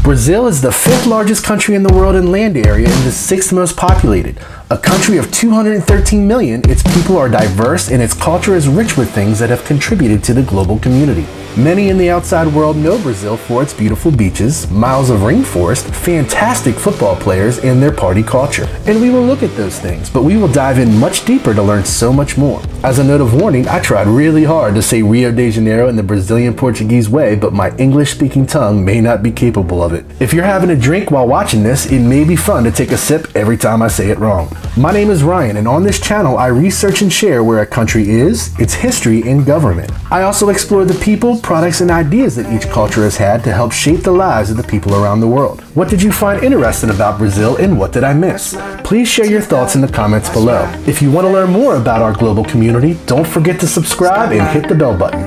Brazil is the 5th largest country in the world in land area and the 6th most populated. A country of 213 million, its people are diverse and its culture is rich with things that have contributed to the global community. Many in the outside world know Brazil for its beautiful beaches, miles of rainforest, fantastic football players, and their party culture. And we will look at those things, but we will dive in much deeper to learn so much more. As a note of warning, I tried really hard to say Rio de Janeiro in the Brazilian Portuguese way, but my English-speaking tongue may not be capable of it. If you're having a drink while watching this, it may be fun to take a sip every time I say it wrong. My name is Ryan, and on this channel, I research and share where a country is, its history, and government. I also explore the people, products, and ideas that each culture has had to help shape the lives of the people around the world. What did you find interesting about Brazil, and what did I miss? Please share your thoughts in the comments below. If you want to learn more about our global community, don't forget to subscribe and hit the bell button.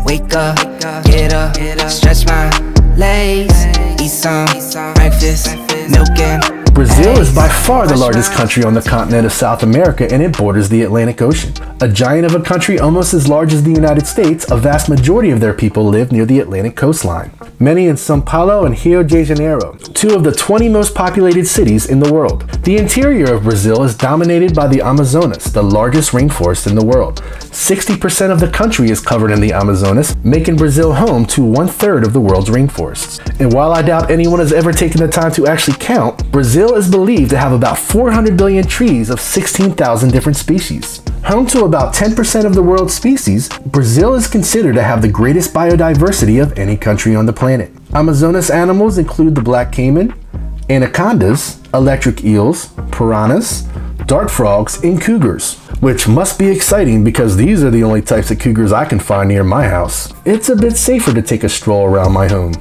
Wake up, get up, stretch my legs, eat some breakfast, milk and Brazil is by far the largest country on the continent of South America, and it borders the Atlantic Ocean. A giant of a country almost as large as the United States, a vast majority of their people live near the Atlantic coastline. Many in São Paulo and Rio de Janeiro, 2 of the 20 most populated cities in the world. The interior of Brazil is dominated by the Amazonas, the largest rainforest in the world. 60% of the country is covered in the Amazonas, making Brazil home to 1/3 of the world's rainforests. And while I doubt anyone has ever taken the time to actually count, Brazil is believed to have about 400 billion trees of 16,000 different species. Home to about 10% of the world's species, Brazil is considered to have the greatest biodiversity of any country on the planet. Amazonas animals include the black caiman, anacondas, electric eels, piranhas, dart frogs, and cougars, which must be exciting because these are the only types of cougars I can find near my house. It's a bit safer to take a stroll around my home,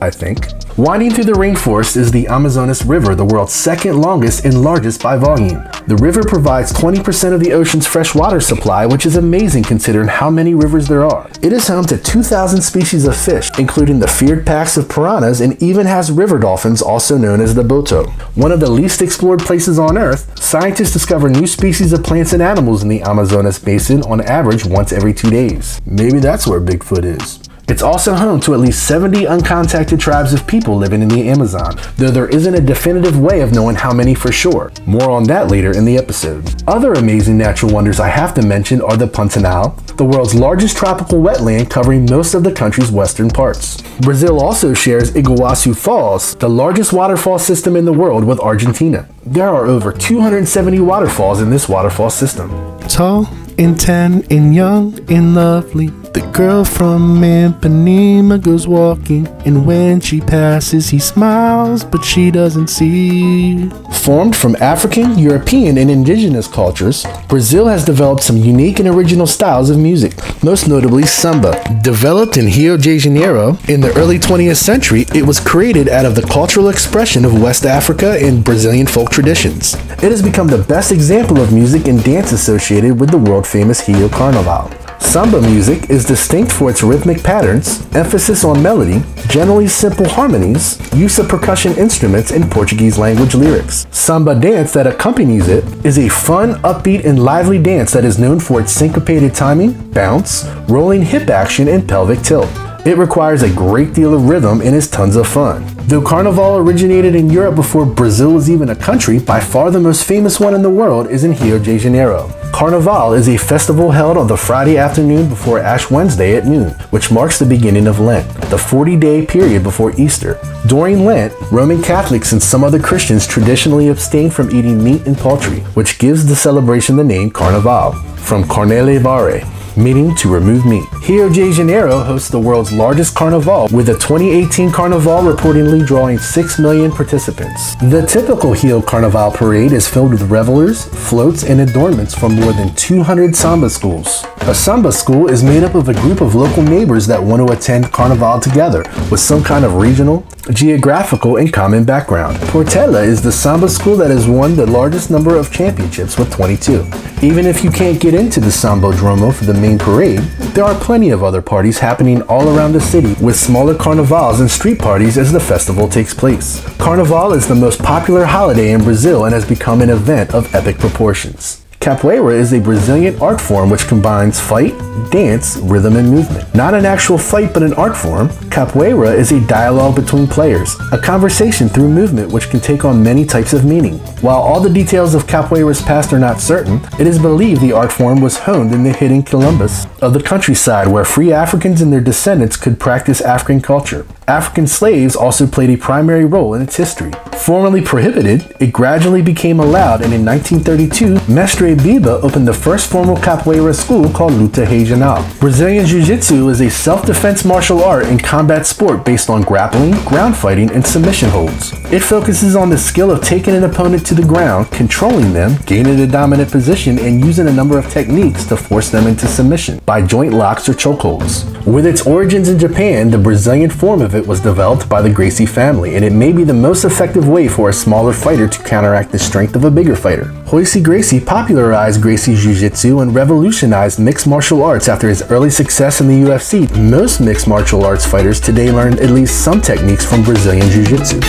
I think. Winding through the rainforest is the Amazonas River, the world's 2nd longest and largest by volume. The river provides 20% of the ocean's fresh water supply, which is amazing considering how many rivers there are. It is home to 2,000 species of fish, including the feared packs of piranhas, and even has river dolphins, also known as the boto. One of the least explored places on Earth, scientists discover new species of plants and animals in the Amazonas basin on average once every 2 days. Maybe that's where Bigfoot is. It's also home to at least 70 uncontacted tribes of people living in the Amazon, though there isn't a definitive way of knowing how many for sure. More on that later in the episode. Other amazing natural wonders I have to mention are the Pantanal, the world's largest tropical wetland covering most of the country's western parts. Brazil also shares Iguaçu Falls, the largest waterfall system in the world, with Argentina. There are over 270 waterfalls in this waterfall system. Tall and tan and young and lovely, the girl from Ipanema goes walking, and when she passes he smiles, but she doesn't see. Formed from African, European, and indigenous cultures, Brazil has developed some unique and original styles of music, most notably samba. Developed in Rio de Janeiro in the early 20th century, it was created out of the cultural expression of West Africa and Brazilian folk traditions. It has become the best example of music and dance associated with the world-famous Rio Carnival. Samba music is distinct for its rhythmic patterns, emphasis on melody, generally simple harmonies, use of percussion instruments, and Portuguese language lyrics. Samba dance that accompanies it is a fun, upbeat, and lively dance that is known for its syncopated timing, bounce, rolling hip action, and pelvic tilt. It requires a great deal of rhythm and is tons of fun. Though Carnival originated in Europe before Brazil was even a country, by far the most famous one in the world is in Rio de Janeiro. Carnival is a festival held on the Friday afternoon before Ash Wednesday at noon, which marks the beginning of Lent, the 40-day period before Easter. During Lent, Roman Catholics and some other Christians traditionally abstain from eating meat and poultry, which gives the celebration the name Carnival, from carnelevare, meaning to remove meat. Rio de Janeiro hosts the world's largest carnival, with the 2018 carnival reportedly drawing 6 million participants. The typical Rio Carnival parade is filled with revelers, floats, and adornments from more than 200 samba schools. A samba school is made up of a group of local neighbors that want to attend carnival together with some kind of regional, geographical, and common background. Portela is the samba school that has won the largest number of championships with 22. Even if you can't get into the Sambodromo for the main parade, there are plenty of other parties happening all around the city, with smaller carnivals and street parties as the festival takes place. Carnival is the most popular holiday in Brazil and has become an event of epic proportions. Capoeira is a Brazilian art form which combines fight, dance, rhythm, and movement. Not an actual fight but an art form, capoeira is a dialogue between players, a conversation through movement which can take on many types of meaning. While all the details of capoeira's past are not certain, it is believed the art form was honed in the hidden quilombos of the countryside where free Africans and their descendants could practice African culture. African slaves also played a primary role in its history. Formerly prohibited, it gradually became allowed, and in 1932, Mestre Biba opened the first formal capoeira school called Luta Regional. Brazilian jiu-jitsu is a self-defense martial art and combat sport based on grappling, ground fighting, and submission holds. It focuses on the skill of taking an opponent to the ground, controlling them, gaining a dominant position, and using a number of techniques to force them into submission by joint locks or chokeholds. With its origins in Japan, the Brazilian form of it was developed by the Gracie family, and it may be the most effective way for a smaller fighter to counteract the strength of a bigger fighter. Royce Gracie popularized Gracie Jiu-Jitsu and revolutionized mixed martial arts after his early success in the UFC. Most mixed martial arts fighters today learned at least some techniques from Brazilian Jiu-Jitsu.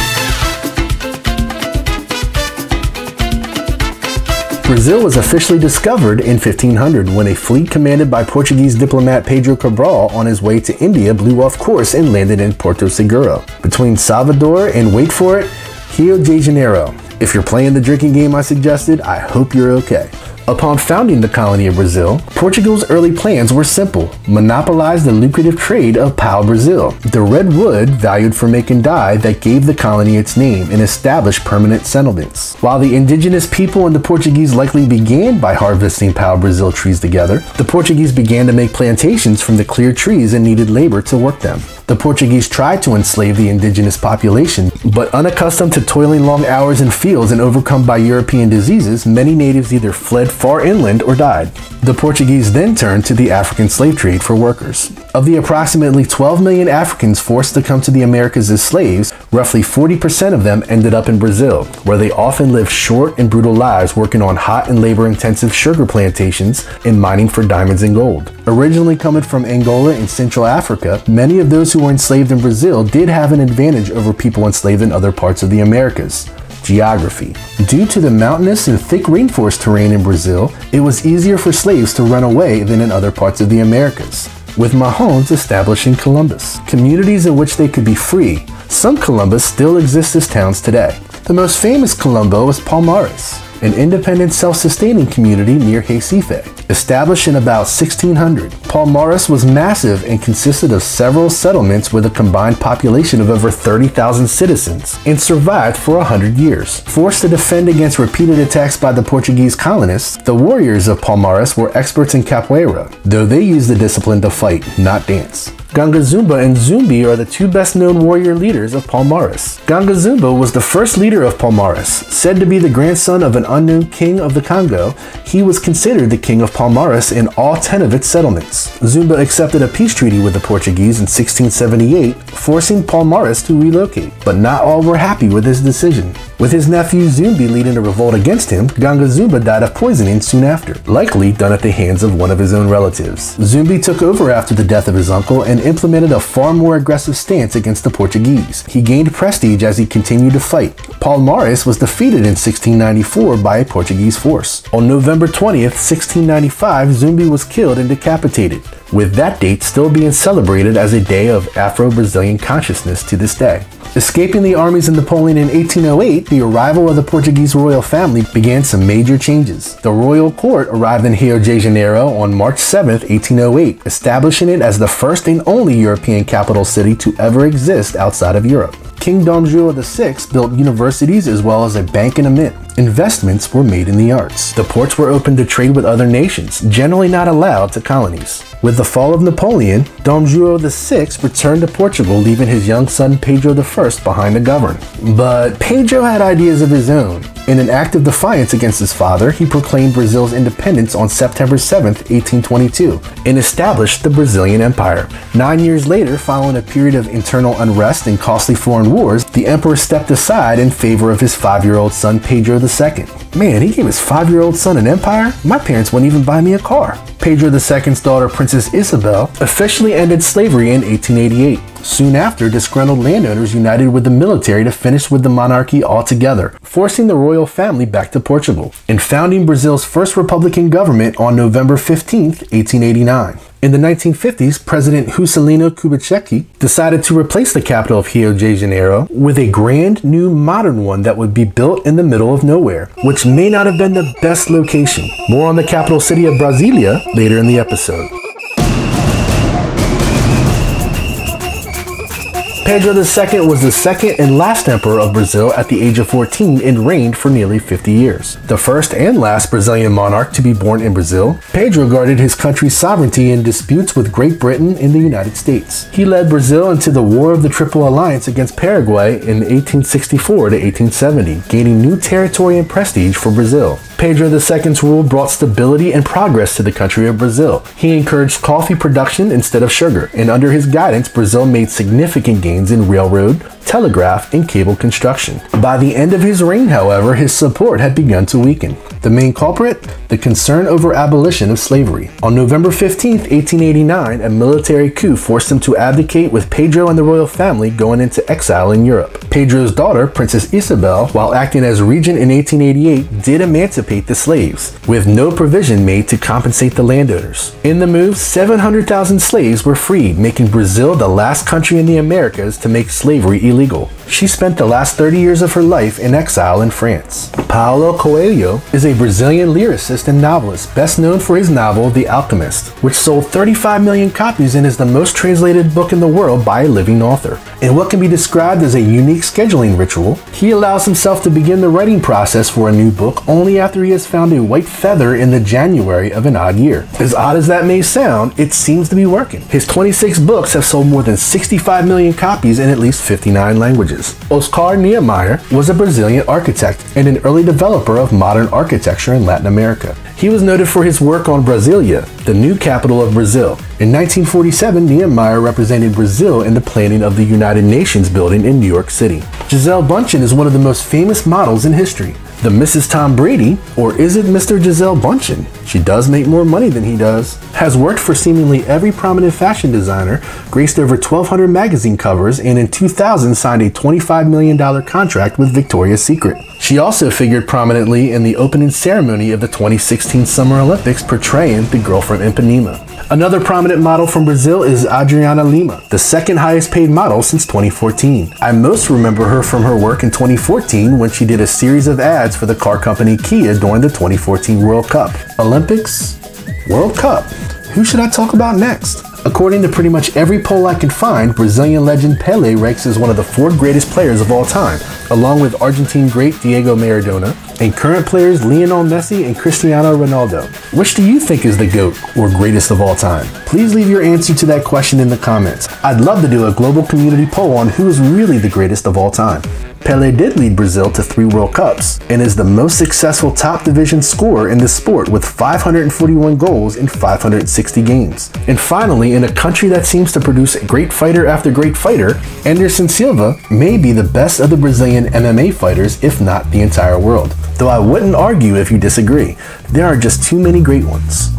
Brazil was officially discovered in 1500 when a fleet commanded by Portuguese diplomat Pedro Cabral on his way to India blew off course and landed in Porto Seguro, between Salvador and, wait for it, Rio de Janeiro. If you're playing the drinking game I suggested, I hope you're okay. Upon founding the colony of Brazil, Portugal's early plans were simple: monopolize the lucrative trade of pau-brasil, the red wood valued for making dye that gave the colony its name, and establish permanent settlements. While the indigenous people and the Portuguese likely began by harvesting pau-brasil trees together, the Portuguese began to make plantations from the cleared trees and needed labor to work them. The Portuguese tried to enslave the indigenous population, but unaccustomed to toiling long hours in fields and overcome by European diseases, many natives either fled far inland or died. The Portuguese then turned to the African slave trade for workers. Of the approximately 12 million Africans forced to come to the Americas as slaves, roughly 40% of them ended up in Brazil, where they often lived short and brutal lives working on hot and labor-intensive sugar plantations and mining for diamonds and gold. Originally coming from Angola and Central Africa, many of those who were enslaved in Brazil did have an advantage over people enslaved in other parts of the Americas: geography. Due to the mountainous and thick rainforest terrain in Brazil, it was easier for slaves to run away than in other parts of the Americas, with Mahons establishing quilombos, communities in which they could be free. Some quilombos still exist as towns today. The most famous quilombo is Palmares, an independent self-sustaining community near Recife. Established in about 1600, Palmares was massive and consisted of several settlements with a combined population of over 30,000 citizens, and survived for 100 years. Forced to defend against repeated attacks by the Portuguese colonists, the warriors of Palmares were experts in capoeira, though they used the discipline to fight, not dance. Ganga Zumba and Zumbi are the two best-known warrior leaders of Palmares. Ganga Zumba was the first leader of Palmares. Said to be the grandson of an unknown king of the Congo, he was considered the king of Palmares in all 10 of its settlements. Zumba accepted a peace treaty with the Portuguese in 1678, forcing Palmares to relocate, but not all were happy with his decision. With his nephew Zumbi leading a revolt against him, Ganga Zumba died of poisoning soon after, likely done at the hands of one of his own relatives. Zumbi took over after the death of his uncle and implemented a far more aggressive stance against the Portuguese. He gained prestige as he continued to fight. Palmares was defeated in 1694 by a Portuguese force. On November 20th, 1695, Zumbi was killed and decapitated, with that date still being celebrated as a day of Afro-Brazilian consciousness to this day. Escaping the armies of Napoleon in 1808, the arrival of the Portuguese royal family began some major changes. The royal court arrived in Rio de Janeiro on March 7, 1808, establishing it as the first and only European capital city to ever exist outside of Europe. King Dom Juan VI built universities as well as a bank and a mint. Investments were made in the arts. The ports were open to trade with other nations, generally not allowed to colonies. With the fall of Napoleon, Dom Juan VI returned to Portugal, leaving his young son Pedro I behind to govern. But Pedro had ideas of his own. In an act of defiance against his father, he proclaimed Brazil's independence on September 7, 1822, and established the Brazilian Empire. 9 years later, following a period of internal unrest and costly foreign wars, the emperor stepped aside in favor of his 5-year-old son Pedro II. Man, he gave his 5-year-old son an empire? My parents wouldn't even buy me a car. Pedro II's daughter, Princess Isabel, officially ended slavery in 1888. Soon after, disgruntled landowners united with the military to finish with the monarchy altogether, forcing the royal family back to Portugal, and founding Brazil's first republican government on November 15, 1889. In the 1950s, President Juscelino Kubitschek decided to replace the capital of Rio de Janeiro with a grand new modern one that would be built in the middle of nowhere, which may not have been the best location. More on the capital city of Brasilia later in the episode. Pedro II was the second and last emperor of Brazil at the age of 14 and reigned for nearly 50 years. The first and last Brazilian monarch to be born in Brazil, Pedro guarded his country's sovereignty in disputes with Great Britain and the United States. He led Brazil into the War of the Triple Alliance against Paraguay in 1864 to 1870, gaining new territory and prestige for Brazil. Pedro II's rule brought stability and progress to the country of Brazil. He encouraged coffee production instead of sugar, and under his guidance, Brazil made significant gains in railroad, telegraph, and cable construction. By the end of his reign, however, his support had begun to weaken. The main culprit? The concern over abolition of slavery. On November 15, 1889, a military coup forced him to abdicate, with Pedro and the royal family going into exile in Europe. Pedro's daughter, Princess Isabel, while acting as regent in 1888, did emancipate the slaves, with no provision made to compensate the landowners. In the move, 700,000 slaves were freed, making Brazil the last country in the Americas to make slavery illegal. She spent the last 30 years of her life in exile in France. Paulo Coelho is a Brazilian lyricist and novelist, best known for his novel The Alchemist, which sold 35 million copies and is the most translated book in the world by a living author. In what can be described as a unique scheduling ritual, he allows himself to begin the writing process for a new book only after he has found a white feather in the January of an odd year. As odd as that may sound, it seems to be working. His 26 books have sold more than 65 million copies in at least 59 languages. Oscar Niemeyer was a Brazilian architect and an early developer of modern architecture in Latin America. He was noted for his work on Brasilia, the new capital of Brazil. In 1947, Niemeyer represented Brazil in the planning of the United Nations building in New York City. Gisele Bündchen is one of the most famous models in history. The Mrs. Tom Brady, or is it Mr. Gisele Bündchen? She does make more money than he does. Has worked for seemingly every prominent fashion designer, graced over 1,200 magazine covers, and in 2000 signed a $25 million contract with Victoria's Secret. She also figured prominently in the opening ceremony of the 2016 Summer Olympics, portraying the girl from Ipanema. Another prominent model from Brazil is Adriana Lima, the second highest paid model since 2014. I most remember her from her work in 2014 when she did a series of ads for the car company Kia during the 2014 World Cup. Olympics? World Cup? Who should I talk about next? According to pretty much every poll I could find, Brazilian legend Pelé ranks as one of the 4 greatest players of all time, along with Argentine great Diego Maradona, and current players Lionel Messi and Cristiano Ronaldo. Which do you think is the GOAT, or greatest of all time? Please leave your answer to that question in the comments. I'd love to do a global community poll on who is really the greatest of all time. Pelé did lead Brazil to 3 World Cups and is the most successful top division scorer in the sport with 541 goals in 560 games. And finally, in a country that seems to produce great fighter after great fighter, Anderson Silva may be the best of the Brazilian MMA fighters, if not the entire world. Though I wouldn't argue if you disagree. There are just too many great ones.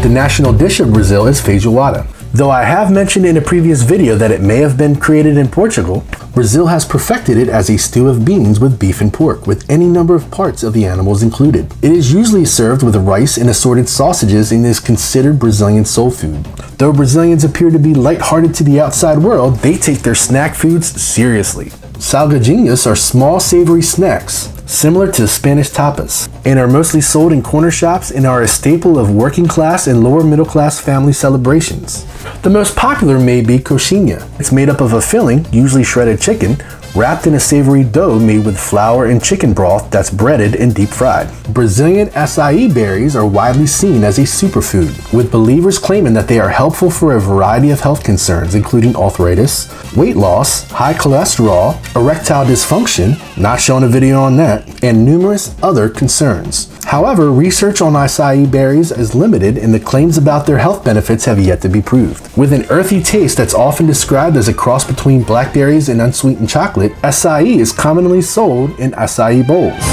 The national dish of Brazil is feijoada. Though I have mentioned in a previous video that it may have been created in Portugal, Brazil has perfected it as a stew of beans with beef and pork, with any number of parts of the animals included. It is usually served with rice and assorted sausages and is considered Brazilian soul food. Though Brazilians appear to be lighthearted to the outside world, they take their snack foods seriously. Salgadinhos are small savory snacks, similar to Spanish tapas, and are mostly sold in corner shops and are a staple of working class and lower middle class family celebrations. The most popular may be coxinha. It's made up of a filling, usually shredded chicken, wrapped in a savory dough made with flour and chicken broth that's breaded and deep fried. Brazilian acai berries are widely seen as a superfood, with believers claiming that they are helpful for a variety of health concerns, including arthritis, weight loss, high cholesterol, erectile dysfunction, not showing a video on that, and numerous other concerns. However, research on acai berries is limited and the claims about their health benefits have yet to be proved. With an earthy taste that's often described as a cross between blackberries and unsweetened chocolate, acai is commonly sold in acai bowls.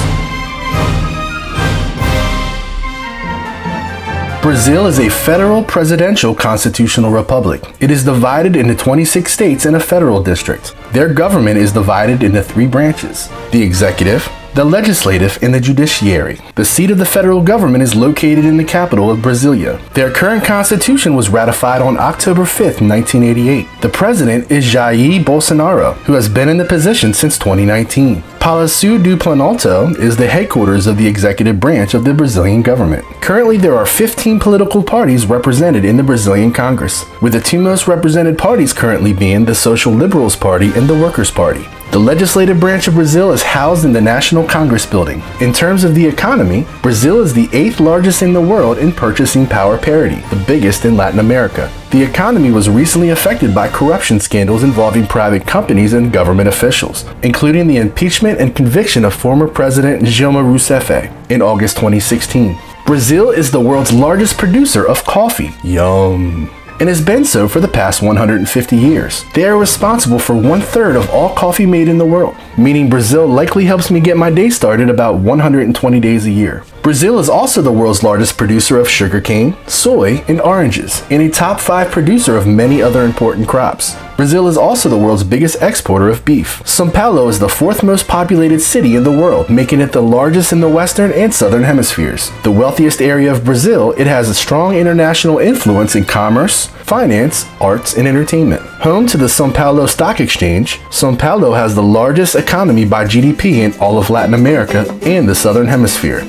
Brazil is a federal presidential constitutional republic. It is divided into 26 states and a federal district. Their government is divided into 3 branches: the executive, the legislative, and the judiciary. The seat of the federal government is located in the capital of Brasilia. Their current constitution was ratified on October 5, 1988. The president is Jair Bolsonaro, who has been in the position since 2019. Palácio do Planalto is the headquarters of the executive branch of the Brazilian government. Currently, there are 15 political parties represented in the Brazilian Congress, with the 2 most represented parties currently being the Social Liberals Party and the Workers' Party. The legislative branch of Brazil is housed in the National Congress Building. In terms of the economy, Brazil is the 8th largest in the world in purchasing power parity, the biggest in Latin America. The economy was recently affected by corruption scandals involving private companies and government officials, including the impeachment and conviction of former President Dilma Rousseff in August 2016. Brazil is the world's largest producer of coffee. Yum. And has been so for the past 150 years. They are responsible for 1/3 of all coffee made in the world, meaning Brazil likely helps me get my day started about 120 days a year. Brazil is also the world's largest producer of sugarcane, soy, and oranges, and a top 5 producer of many other important crops. Brazil is also the world's biggest exporter of beef. São Paulo is the 4th most populated city in the world, making it the largest in the Western and Southern hemispheres. The wealthiest area of Brazil, it has a strong international influence in commerce, finance, arts, and entertainment. Home to the São Paulo Stock Exchange, São Paulo has the largest economy by GDP in all of Latin America and the Southern Hemisphere.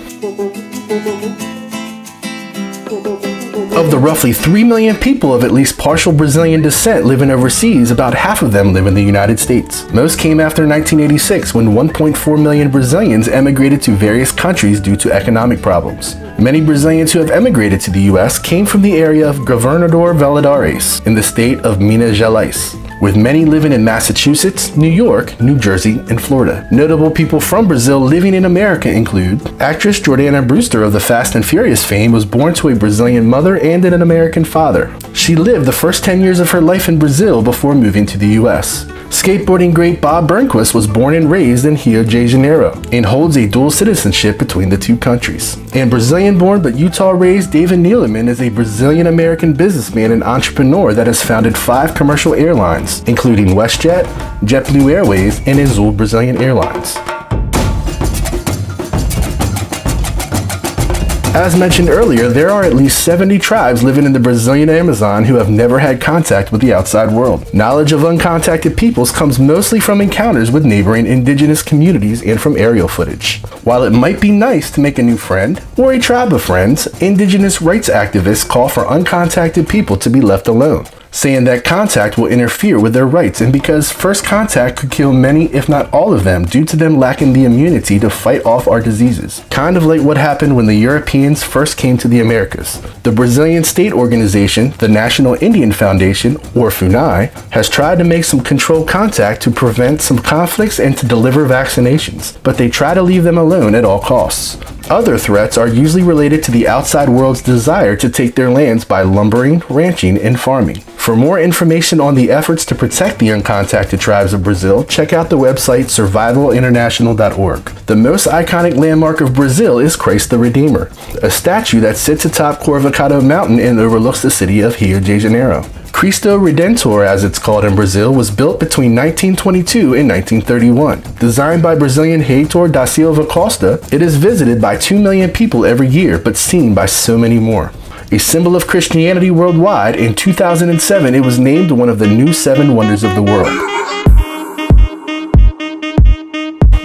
Of the roughly 3 million people of at least partial Brazilian descent living overseas, about half of them live in the United States. Most came after 1986, when 1.4 million Brazilians emigrated to various countries due to economic problems. Many Brazilians who have emigrated to the US came from the area of Governador Valadares in the state of Minas Gerais, with many living in Massachusetts, New York, New Jersey, and Florida. Notable people from Brazil living in America include actress Jordana Brewster of the Fast and Furious fame was born to a Brazilian mother and an American father. She lived the first 10 years of her life in Brazil before moving to the US. Skateboarding great Bob Burnquist was born and raised in Rio de Janeiro and holds a dual citizenship between the 2 countries. And Brazilian-born but Utah-raised David Neeleman is a Brazilian-American businessman and entrepreneur that has founded 5 commercial airlines, including WestJet, JetBlue Airways, and Azul Brazilian Airlines. As mentioned earlier, there are at least 70 tribes living in the Brazilian Amazon who have never had contact with the outside world. Knowledge of uncontacted peoples comes mostly from encounters with neighboring indigenous communities and from aerial footage. While it might be nice to make a new friend or a tribe of friends, indigenous rights activists call for uncontacted people to be left alone, saying that contact will interfere with their rights and because first contact could kill many, if not all of them, due to them lacking the immunity to fight off our diseases. Kind of like what happened when the Europeans first came to the Americas. The Brazilian state organization, the National Indian Foundation, or FUNAI, has tried to make some controlled contact to prevent some conflicts and to deliver vaccinations, but they try to leave them alone at all costs. Other threats are usually related to the outside world's desire to take their lands by lumbering, ranching, and farming. For more information on the efforts to protect the uncontacted tribes of Brazil, check out the website survivalinternational.org. The most iconic landmark of Brazil is Christ the Redeemer, a statue that sits atop Corvocado Mountain and overlooks the city of Rio de Janeiro. Cristo Redentor, as it's called in Brazil, was built between 1922 and 1931. Designed by Brazilian Heitor da Silva Costa, it is visited by 2 million people every year, but seen by so many more. A symbol of Christianity worldwide, in 2007 it was named one of the new 7 wonders of the world.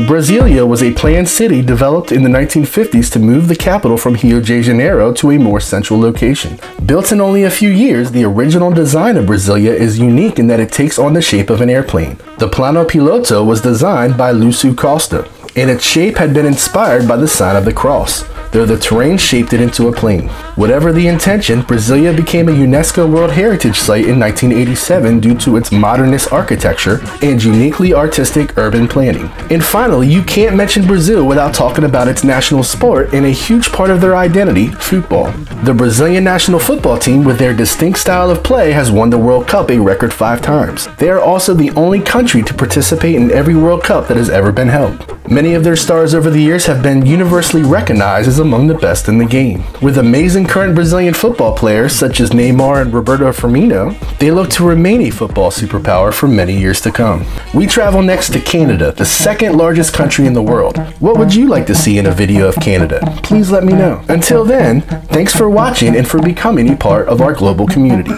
Brasilia was a planned city developed in the 1950s to move the capital from Rio de Janeiro to a more central location. Built in only a few years, the original design of Brasilia is unique in that it takes on the shape of an airplane. The Plano Piloto was designed by Lúcio Costa, and its shape had been inspired by the sign of the cross. though the terrain shaped it into a plain. Whatever the intention, Brasilia became a UNESCO World Heritage Site in 1987 due to its modernist architecture and uniquely artistic urban planning. And finally, you can't mention Brazil without talking about its national sport and a huge part of their identity, football. The Brazilian national football team, with their distinct style of play, has won the World Cup a record 5 times. They are also the only country to participate in every World Cup that has ever been held. Many of their stars over the years have been universally recognized as among the best in the game. With amazing current Brazilian football players such as Neymar and Roberto Firmino, they look to remain a football superpower for many years to come. We travel next to Canada, the second largest country in the world. What would you like to see in a video of Canada? Please let me know. Until then, thanks for watching and for becoming a part of our global community.